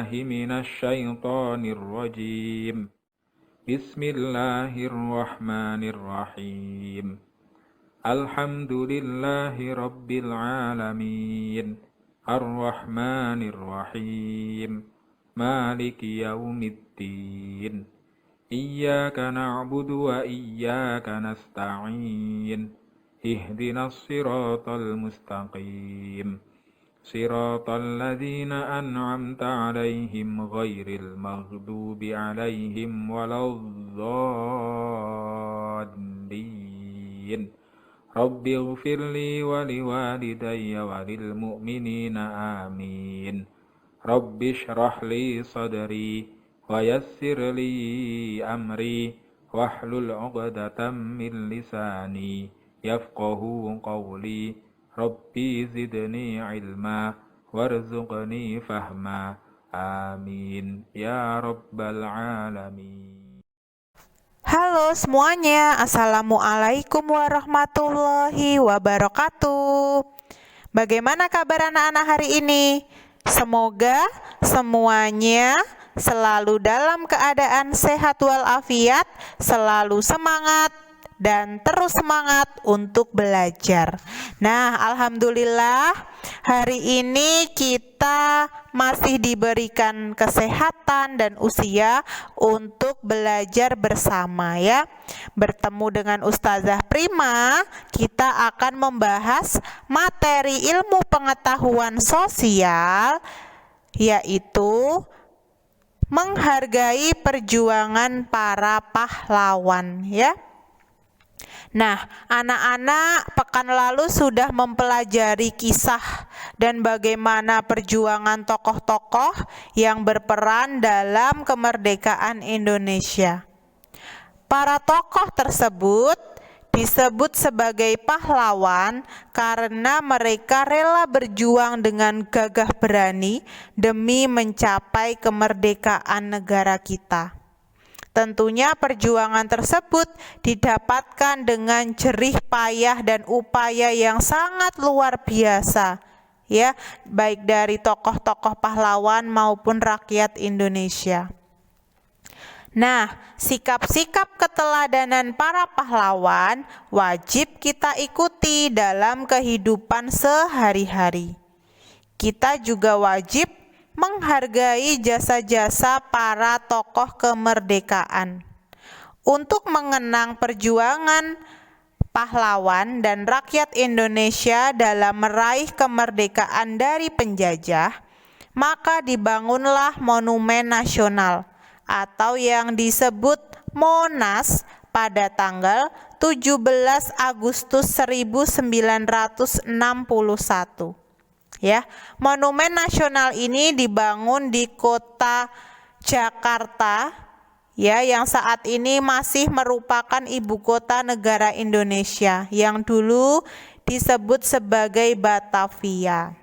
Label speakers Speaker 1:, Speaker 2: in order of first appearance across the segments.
Speaker 1: بالله من الشيطان الرجيم بسم الله الرحمن الرحيم الحمد لله رب العالمين الرحمن الرحيم مالك يوم الدين إياك نعبد وإياك نستعين اهدنا الصراط المستقيم صراط الذين أنعمت عليهم غير المغضوب عليهم ولا الضالين رب اغفر لي ولوالدي وللمؤمنين آمين رب اشرح لي صدري ويسر لي أمري واحلل عقدة من لساني يفقه قولي ربي زدني علما وارزقني فهما آمين يا رب العالمين.
Speaker 2: Halo semuanya, Assalamualaikum warahmatullahi wabarakatuh. Bagaimana kabar anak-anak hari ini? Semoga semuanya selalu dalam keadaan sehat walafiat, selalu semangat dan terus semangat untuk belajar. Nah, alhamdulillah hari ini kita masih diberikan kesehatan dan usia untuk belajar bersama ya. Bertemu dengan Ustazah Prima, kita akan membahas materi ilmu pengetahuan sosial, yaitu menghargai perjuangan para pahlawan ya. Nah, anak-anak pekan lalu sudah mempelajari kisah dan bagaimana perjuangan tokoh-tokoh yang berperan dalam kemerdekaan Indonesia. Para tokoh tersebut disebut sebagai pahlawan karena mereka rela berjuang dengan gagah berani demi mencapai kemerdekaan negara kita. Tentunya perjuangan tersebut didapatkan dengan jerih payah dan upaya yang sangat luar biasa ya, baik dari tokoh-tokoh pahlawan maupun rakyat Indonesia. Nah, sikap-sikap keteladanan para pahlawan wajib kita ikuti dalam kehidupan sehari-hari. Kita juga wajib menghargai jasa-jasa para tokoh kemerdekaan. Untuk mengenang perjuangan pahlawan dan rakyat Indonesia dalam meraih kemerdekaan dari penjajah, maka dibangunlah Monumen Nasional atau yang disebut Monas pada tanggal 17 Agustus 1961. Ya, Monumen Nasional ini dibangun di kota Jakarta ya, yang saat ini masih merupakan ibu kota negara Indonesia yang dulu disebut sebagai Batavia.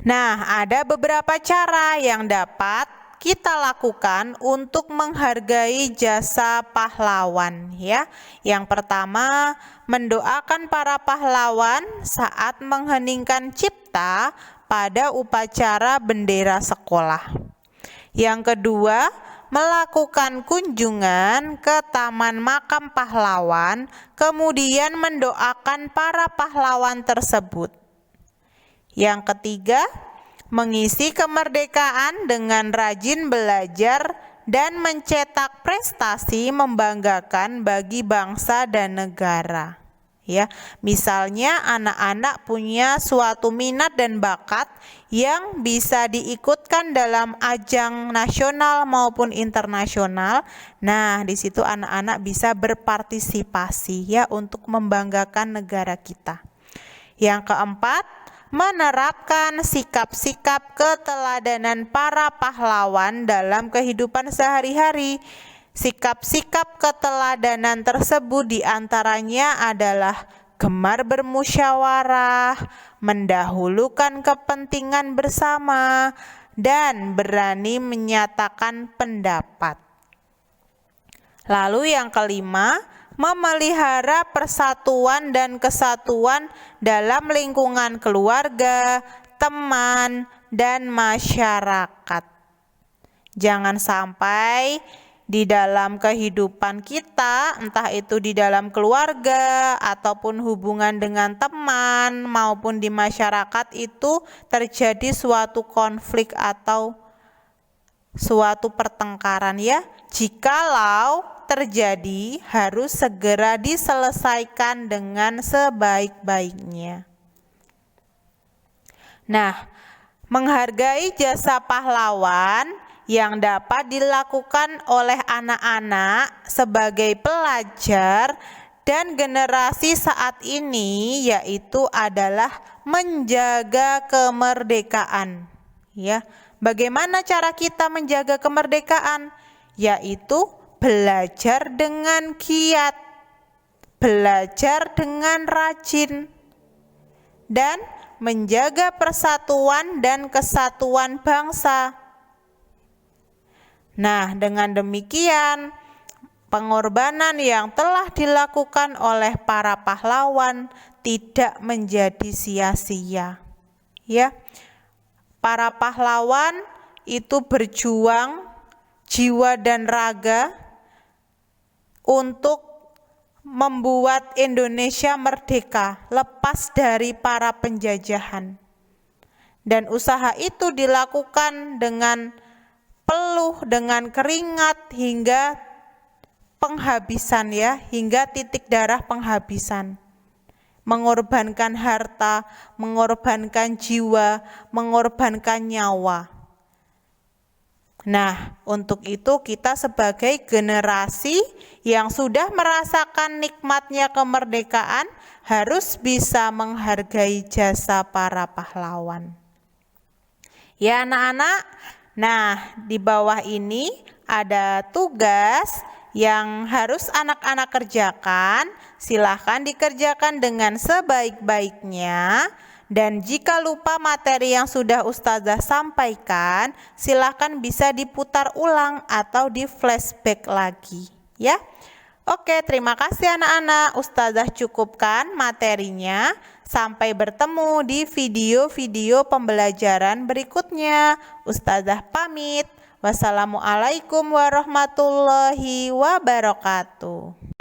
Speaker 2: Nah, ada beberapa cara yang dapat kita lakukan untuk menghargai jasa pahlawan ya. Yang pertama, mendoakan para pahlawan saat mengheningkan cipta pada upacara bendera sekolah. Yang kedua, melakukan kunjungan ke Taman Makam Pahlawan, kemudian mendoakan para pahlawan tersebut. Yang ketiga, mengisi kemerdekaan dengan rajin belajar dan mencetak prestasi membanggakan bagi bangsa dan negara. Ya, misalnya anak-anak punya suatu minat dan bakat yang bisa diikutkan dalam ajang nasional maupun internasional. Nah, di situ anak-anak bisa berpartisipasi ya untuk membanggakan negara kita. Yang keempat, menerapkan sikap-sikap keteladanan para pahlawan dalam kehidupan sehari-hari. Sikap-sikap keteladanan tersebut diantaranya adalah gemar bermusyawarah, mendahulukan kepentingan bersama, dan berani menyatakan pendapat. Lalu yang kelima, memelihara persatuan dan kesatuan dalam lingkungan keluarga, teman, dan masyarakat. Jangan sampai di dalam kehidupan kita, entah itu di dalam keluarga ataupun hubungan dengan teman maupun di masyarakat, itu terjadi suatu konflik atau suatu pertengkaran ya. Jikalau terjadi, harus segera diselesaikan dengan sebaik-baiknya. Nah, menghargai jasa pahlawan yang dapat dilakukan oleh anak-anak sebagai pelajar dan generasi saat ini yaitu adalah menjaga kemerdekaan. Ya, bagaimana cara kita menjaga kemerdekaan? Yaitu belajar dengan giat, belajar dengan rajin, dan menjaga persatuan dan kesatuan bangsa. Nah, dengan demikian, pengorbanan yang telah dilakukan oleh para pahlawan tidak menjadi sia-sia. Ya, para pahlawan itu berjuang jiwa dan raga untuk membuat Indonesia merdeka, lepas dari para penjajahan. Dan usaha itu dilakukan dengan peluh, dengan keringat hingga penghabisan ya, hingga titik darah penghabisan. Mengorbankan harta, mengorbankan jiwa, mengorbankan nyawa. Nah, untuk itu kita sebagai generasi yang sudah merasakan nikmatnya kemerdekaan harus bisa menghargai jasa para pahlawan. Ya anak-anak, nah di bawah ini ada tugas yang harus anak-anak kerjakan. Silahkan dikerjakan dengan sebaik-baiknya. Dan jika lupa materi yang sudah Ustazah sampaikan, silahkan bisa diputar ulang atau di flashback lagi ya. Oke, terima kasih anak-anak. Ustazah cukupkan materinya. Sampai bertemu di video-video pembelajaran berikutnya. Ustazah pamit. Wassalamualaikum warahmatullahi wabarakatuh.